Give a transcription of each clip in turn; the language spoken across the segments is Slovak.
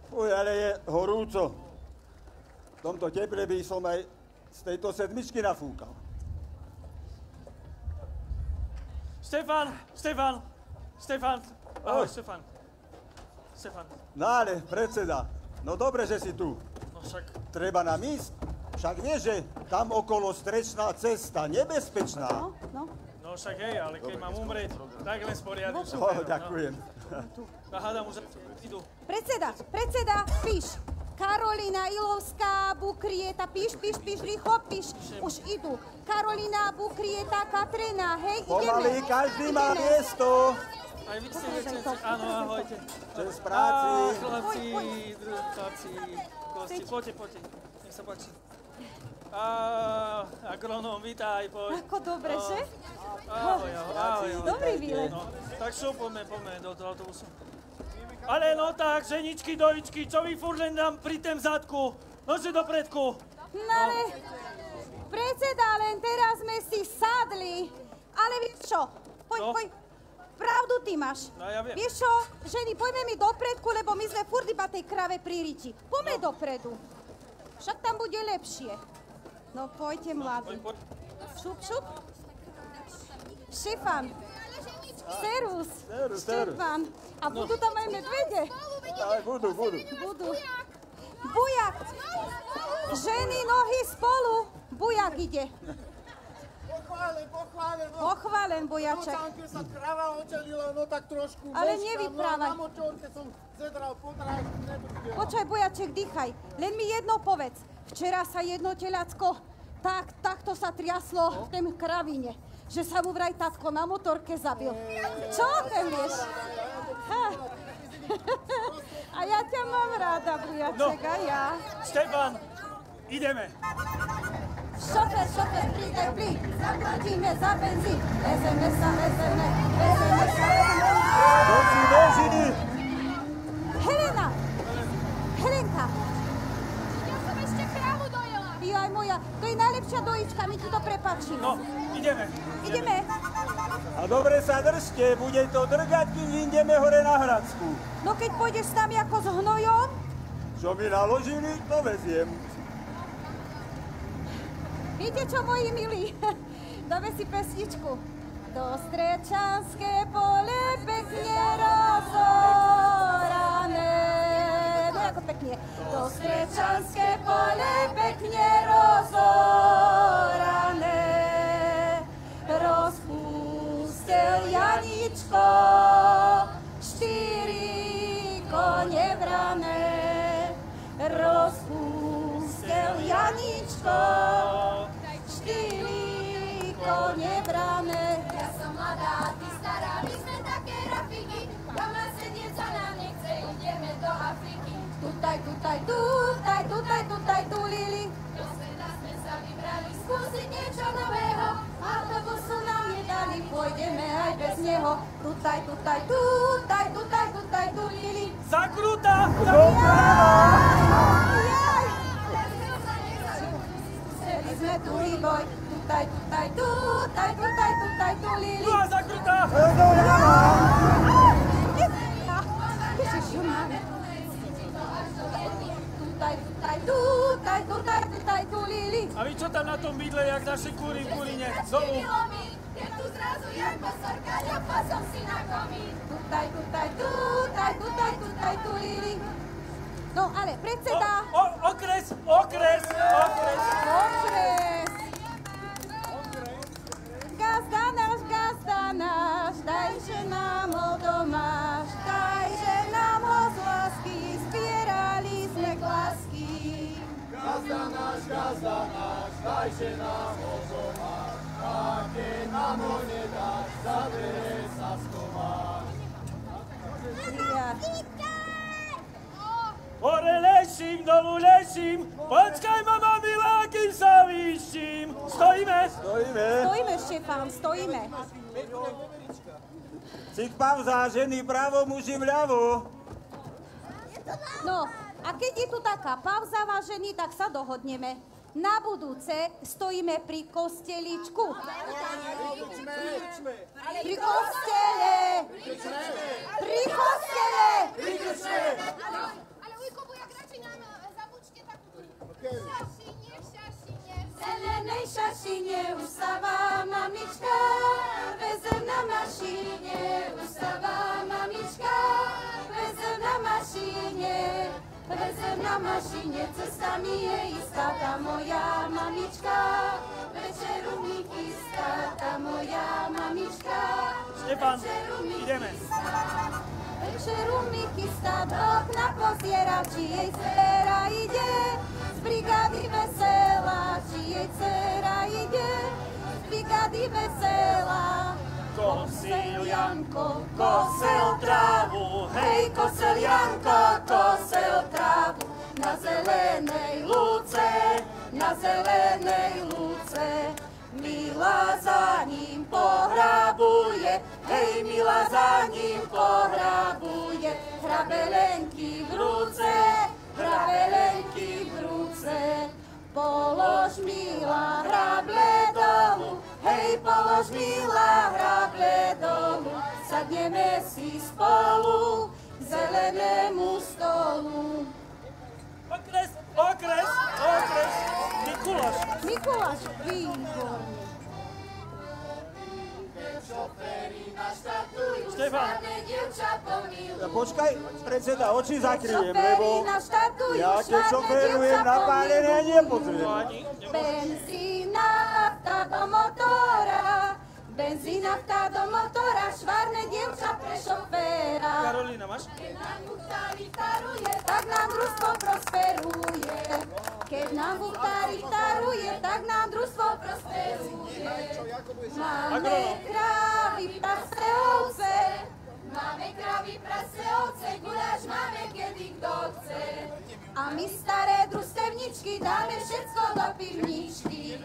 Fuj, ale je horúco. V tomto teple by som aj z tejto sedmičky nafúkal. Štefan! Ahoj, Štefan. No ale, predseda, no dobre, že si tu. No však... Treba nám ísť. Však vieš, že tam okolo strečná cesta, nebezpečná. No však hej, ale keď mám umrieť, tak len s poriadnym Ďakujem. Hádam už idú. Predseda, píš. Karolina Ilovská, Bukrieta, píš, rýchlo, píš. Už idú. Karolina, Bukrieta, Katrina, hej, ideme. Pomaly, každý má miesto. Aj vy ste nečenci, áno, ahojte. Čes práci. Chlapci, kosti, poďte, nech sa páči. Agronóm, vítaj, poď. Ako dobre, že? Ahoj. Dobrý výlet. No, tak čo, poďme do toho autobusu. Ale no tak, ženičky, dojičky, čo vy furt len dám pri tém zadku? Nože do predku. No ale, predseda, len teraz sme si sadli. Ale vieš čo, poď, pravdu ty máš. No ja viem. Vieš čo, ženy, poďme mi do predku, lebo my sme furt iba tej krave pri riti. Poďme dopredu. Však tam bude lepšie. No poďte, mladí. Šup. Štefan. Servus. Štefan. A budú tam aj medvede? Aj, budú. Bujak. Ženy, nohy spolu. Bujak ide. Pochválen, bujaček. Keď sa krava očelila, no tak trošku Ale meškam, nevyprávaj. no a na močorke som zedral podráž, nebudem. Počkaj, bujaček, dýchaj. Len mi jedno povedz. Včera sa jedno teľacko takto sa triaslo v tém kravine, že sa mu vraj tatko na motorke zabil. Čo o tom vieš? A ja ťa mám rada, bujaček, a ja. Štefan, ideme. Šofer, príď, zaplatíme za benzín. Vezeme sa. To si beží. Helenka. Ja som ešte krávu dojela. Jaj moja, to je najlepšia dojička, my ti to prepáčime. No, ideme. A dobre sa držte, bude to drgať, kým ideme hore na Hradsku. No keď pôjdeš s nami ako s hnojom? Čo mi naložili, to veziem. Viete čo, moji milí? Dáme si pesničku. Do Strečanské pole pekne rozorané. No ako pekne. Do Strečanské pole pekne rozorané. Rozpustil Janičko 4 kone vrané. Rozpustil Janičko 4 kone vrané. Ja som mladá, ty stará, my sme také rafiky. Doma sedieť sa nám nechce, ideme do Afriky. Tutaj, tu, Lili. Do sveta sme sa vybrali skúsiť niečo nového. Autobusu nám nedali, pôjdeme aj bez neho. Tutaj, tu, Lili. Zakrúta! Chceli sme tu výboj. Tutaj, tu, Lili. No a zakrúta! Tutaj, tu, Lili. A vy čo tam na tom bydle, jak naše kúry v kuline? Zolu! Je tu zrazu jak posorka, ľapa som si na komín. Tutaj, tu, Lili. No, ale predseda... Okres! Gazda náš, dajže nám ho domáš, dajže nám ho z lásky, zbierali sme klásky. Gazda náš, dajže nám ho domáš, a keď nám ho nedáš, za dvere sa schováš. Hore leším, dolu leším, počkaj mama milá, kým sa vyším. Stojíme? Stojíme, Štefán, stojíme. Cik pauza, ženy pravo, muži vľavo. No, a keď je tu taká pauza, vážení, tak sa dohodneme. Na budúce stojíme pri kosteličku. Pri kostele! Pri kostele! Ale ujko, mašine, cesta mi je istá, tá moja mamička. Večeru mi chystá, tá moja mamička. Štefan, ideme. Večeru mi chystá, do okna poziera, či jej dcera ide. Z brigády veselá, či jej dcera ide. Z brigády veselá. Kosel Janko, kosel trávu, hej, kosel Janko, kosel trávu. Na zelenej lúce, na zelenej lúce. Mila za ním pohrabuje, hej, Mila za ním pohrabuje. Hrabelenky vrúce, hrabelenky vrúce. Polož Mila hrable dolu, hej, polož Mila hrable dolu. Sadneme si spolu k zelenému stolu. Okres, okres, okres. Mikuláš. Mikuláš, výborne. Štefan. Počkaj, predseda, oči zakryjem, lebo naštartujú, ja keď šoférujem na pálené nepozriem. Ani, Benzín, nafta do motora, benzín, nafta do motora, švárne dievča pre šoféra. Karolína, máš? Keď nám Buchtári taruje, tak nám družstvo prosperuje. Keď nám Buchtári taruje, tak nám družstvo prosperuje. Máme krávy, prase, ovce. Máme krávy, prase, ovce, guláš máme kedy kto chce. A my staré družstevničky dáme všetko do pivničky.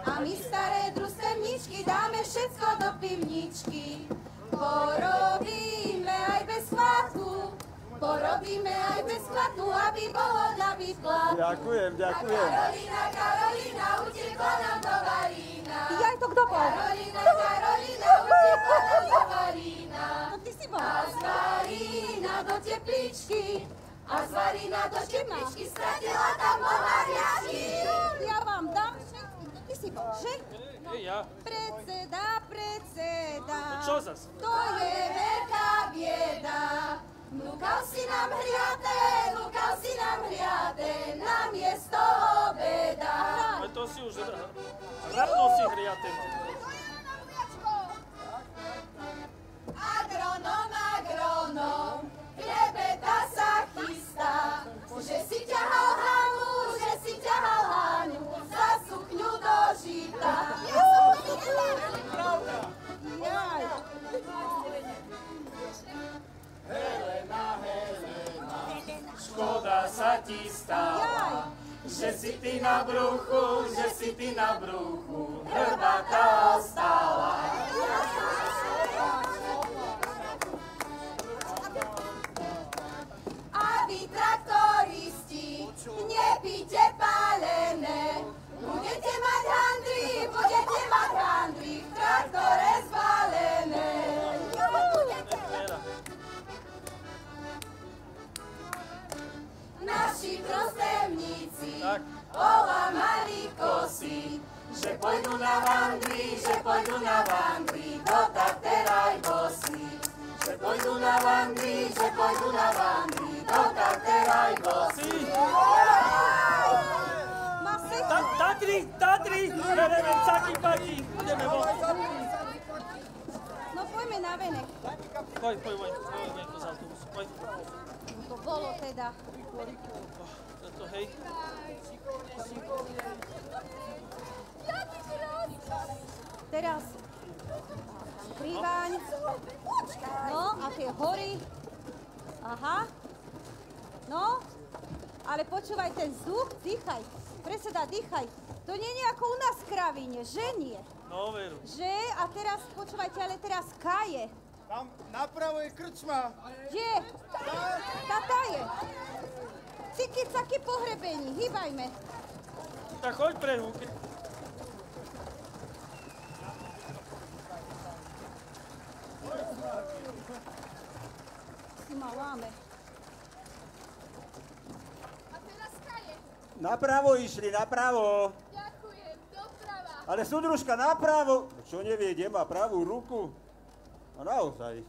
A my staré družstevničky dáme všetko do pivničky. Porobíme aj bez chvátu, porobíme aj bez chvátu, aby bolo na výplatu. Ďakujem, ďakujem. Karolína, Karolína, utekla nám do varína. Jaj, to kto bol? Karolína, Karolína, utekla nám do varína. To ty si bol. A z varína do tepličky, a z varína do tepličky, stratila tam hovariačky. Ja vám dám všetky. To ty si bol, že? Hej, ja. Predseda, predseda. No čo zas? To je veľká bieda. Núkal si nám hriate, na miesto obeda. Ale to si už radno si hriate. Agronom, agronom, klebeta sa chystá, že si ťahal Hanu, za sukňu do žita. Jaj. Škoda sa ti stáva, že si ty na bruchu, hrbata ostala. A vy traktoristi, nepíte pálené, budete mať handry, v traktore zbalené. Naši prostevníci olamali kosy, Že pôjdu na vandry, do Tateraj bosy. Že pôjdu na vandry, do Tateraj bosy. Má sečku. Tatry, bereme caky paky, ideme von. No poďme na venek. Poď to z autobusu, poď. No to bolo teda. Toto, hej. Teraz prívaň. No a tie hory. Aha. No, ale počúvaj ten vzduch, dýchaj. Predseda, dýchaj. To nie je ako u nás v kravíne, že nie? No, veru. Že? A teraz, počúvajte, ale teraz kaje. Tam napravo je krčma. Kde? Tá je. Ciky-caky pohrebení, hýbajme. Tak choď prehu. Si ma láme. A teraz kaje. Napravo išli, napravo. Ďakujem, doprava. Ale súdružka napravo. Čo nevie, kde má pravú ruku? No naozaj.